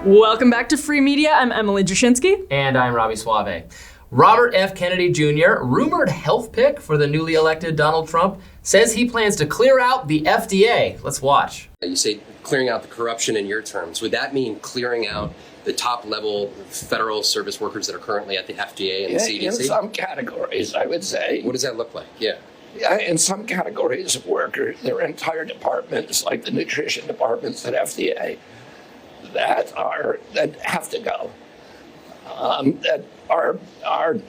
Welcome back to Free Media. I'm Emily Jashinsky. And I'm Robby Soave. Robert F. Kennedy Jr., rumored health pick for the newly elected Donald Trump, says he plans to clear out the FDA. Let's watch. You say clearing out the corruption in your terms. Would that mean clearing out the top level federal service workers that are currently at the FDA and the CDC? In some categories, I would say. What does that look like? Yeah. In some categories of workers, there are entire departments, like the nutrition departments at FDA, that have to go, that are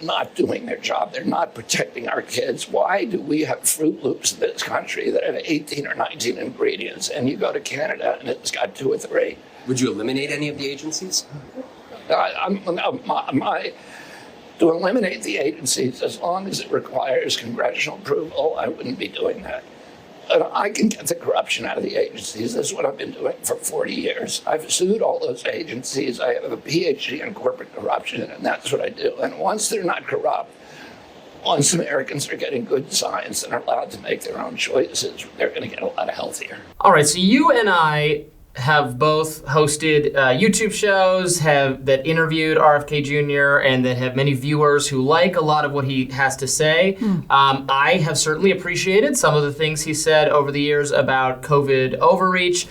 not doing their job. They're not protecting our kids. Why do we have Fruit Loops in this country that have 18 or 19 ingredients, and you go to Canada and it's got 2 or 3? Would you eliminate any of the agencies? To eliminate the agencies, as long as it requires congressional approval, I wouldn't be doing that. I can get the corruption out of the agencies. That's what I've been doing for 40 years. I've sued all those agencies. I have a PhD in corporate corruption, and that's what I do. And once they're not corrupt, once Americans are getting good science and are allowed to make their own choices, they're going to get a lot healthier. All right, so you and I have both hosted YouTube shows that interviewed RFK Jr. and that have many viewers who like a lot of what he has to say. I have certainly appreciated some of the things he said over the years about COVID overreach.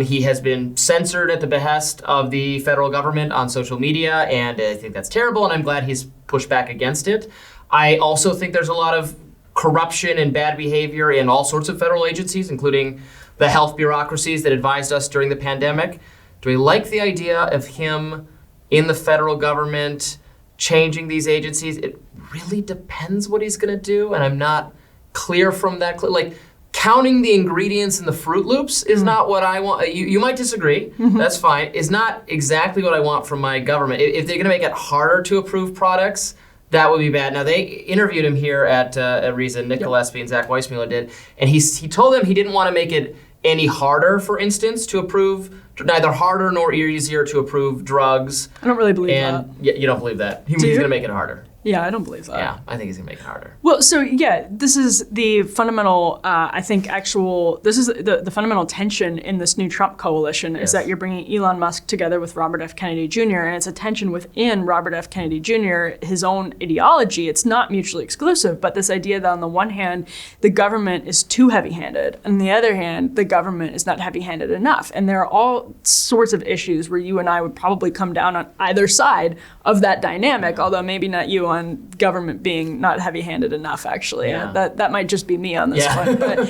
He has been censored at the behest of the federal government on social media, and I think that's terrible, and I'm glad he's pushed back against it. I also think there's a lot of corruption and bad behavior in all sorts of federal agencies, including the health bureaucracies that advised us during the pandemic. Do we like the idea of him in the federal government changing these agencies? It really depends what he's going to do, and I'm not clear from that. Like, counting the ingredients in the Fruit Loops is not what I want. You might disagree. That's fine. It's not exactly what I want from my government. If they're going to make it harder to approve products, that would be bad. Now, they interviewed him here at Reason, Nick Gillespie and Zach Weissmuller did, and he told them he didn't want to make it any harder, for instance, to approve, neither harder nor easier to approve drugs. I don't really believe that. You don't believe that? He's going to make it harder. Yeah, I don't believe that. Yeah, I think he's going to make it harder. Well, so yeah, this is the fundamental, this is the fundamental tension in this new Trump coalition is that you're bringing Elon Musk together with Robert F. Kennedy Jr., and it's a tension within Robert F. Kennedy Jr., his own ideology. It's not mutually exclusive, but this idea that on the one hand, the government is too heavy-handed, and on the other hand, the government is not heavy-handed enough. And there are all sorts of issues where you and I would probably come down on either side of that dynamic, although maybe not you on government being not heavy-handed enough, actually. Yeah. That might just be me on this one. But,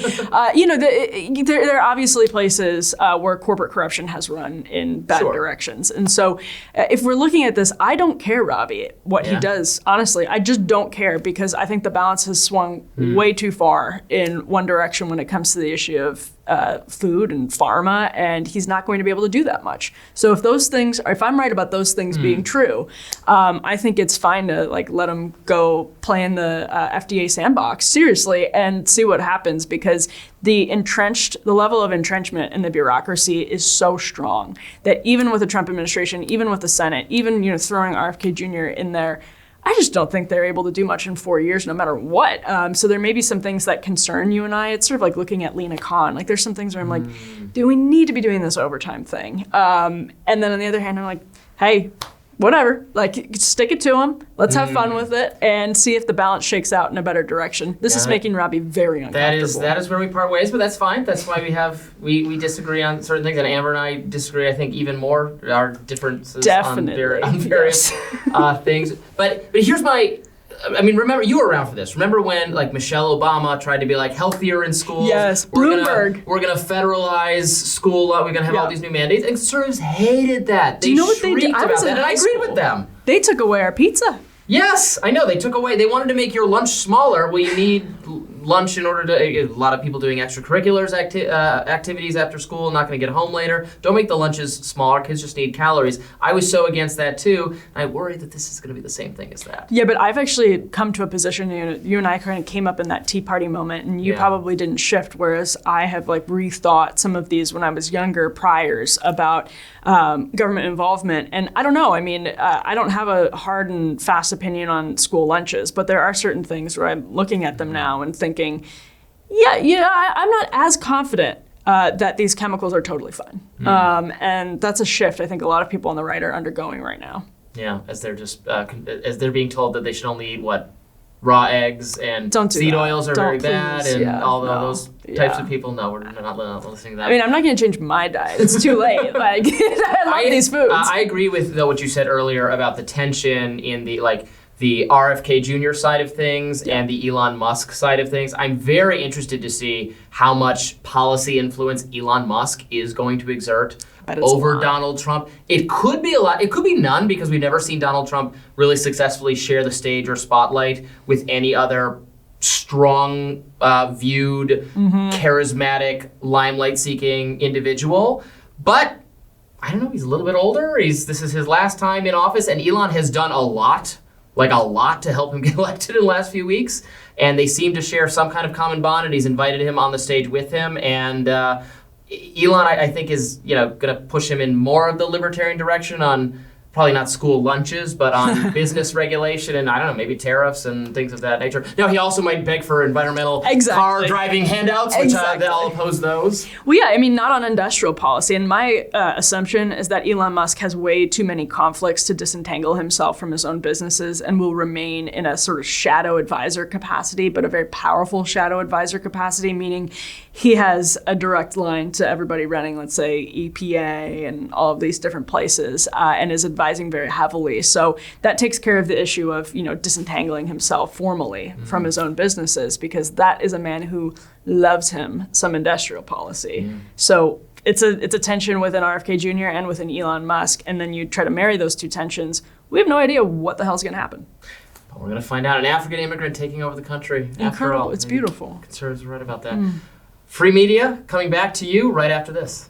there are obviously places where corporate corruption has run in bad directions. And so if we're looking at this, I don't care, Robby, what he does. Honestly, I just don't care because I think the balance has swung way too far in one direction when it comes to the issue of food and pharma, and he's not going to be able to do that much. So if I'm right about those things being true, I think it's fine to let him go play in the FDA sandbox seriously and see what happens, because the level of entrenchment in the bureaucracy is so strong that even with the Trump administration, even with the Senate, even throwing RFK Jr. in there, I just don't think they're able to do much in 4 years, no matter what. So there may be some things that concern you and I. It's sort of like looking at Lena Khan. There's some things where I'm like, do we need to be doing this overtime thing? And then on the other hand, I'm like, hey, whatever. Stick it to them. Let's have fun with it and see if the balance shakes out in a better direction. This is making Robby very uncomfortable. That is where we part ways, but that's fine. That's why we disagree on certain things, and Amber and I disagree, I think, even more. Our differences on various things. But here's remember, you were around for this. Remember when Michelle Obama tried to be healthier in schools? Yes, Bloomberg. We're gonna federalize school. We're gonna have all these new mandates. And conservatives hated that. Do you know what they did? I agreed with them. They took away our pizza. Yes, I know. They wanted to make your lunch smaller. Well, you need lunch in order to, a lot of people doing extracurriculars activities after school, not going to get home later. Don't make the lunches smaller. Kids just need calories. I was so against that too. And I worry that this is going to be the same thing as that. Yeah, but I've actually come to a position, you and I kind of came up in that Tea Party moment, and you probably didn't shift, whereas I have rethought some of these when I was younger priors about government involvement. And I don't know, I don't have a hard and fast opinion on school lunches, but there are certain things where I'm looking at them now and thinking, I'm not as confident that these chemicals are totally fine. And that's a shift I think a lot of people on the right are undergoing right now. Yeah, as they're just as they're being told that they should only eat raw eggs and Don't do seed that. oils are Don't, very bad, please. and Yeah, all no. those types of people. No, we're not listening to that. I mean, I'm not going to change my diet. It's too late. Like, I love these foods. I agree with though what you said earlier about the tension in the RFK Jr. side of things and the Elon Musk side of things. I'm very interested to see how much policy influence Elon Musk is going to exert over Donald Trump. It could be a lot. It could be none, because we've never seen Donald Trump really successfully share the stage or spotlight with any other strong viewed, charismatic, limelight-seeking individual. But I don't know, he's a little bit older. This is his last time in office, and Elon has done a lot to help him get elected in the last few weeks. And they seem to share some kind of common bond, and he's invited him on the stage with him. And Elon, I think, is going to push him in more of the libertarian direction on probably not school lunches, but on business regulation and, I don't know, maybe tariffs and things of that nature. Now, he also might beg for environmental car driving handouts, which I'll oppose those. Well, yeah, I mean, not on industrial policy. And my assumption is that Elon Musk has way too many conflicts to disentangle himself from his own businesses and will remain in a sort of shadow advisor capacity, but a very powerful shadow advisor capacity, meaning he has a direct line to everybody running, let's say, EPA and all of these different places, and is advising very heavily. So that takes care of the issue of, disentangling himself formally from his own businesses, because that is a man who loves him some industrial policy. So it's a tension within RFK Jr. and within Elon Musk, and then you try to marry those two tensions. We have no idea what the hell's going to happen. But we're going to find out. An African immigrant taking over the country. Incredible. After all. It's beautiful. Conservatives are right about that. Free media coming back to you right after this.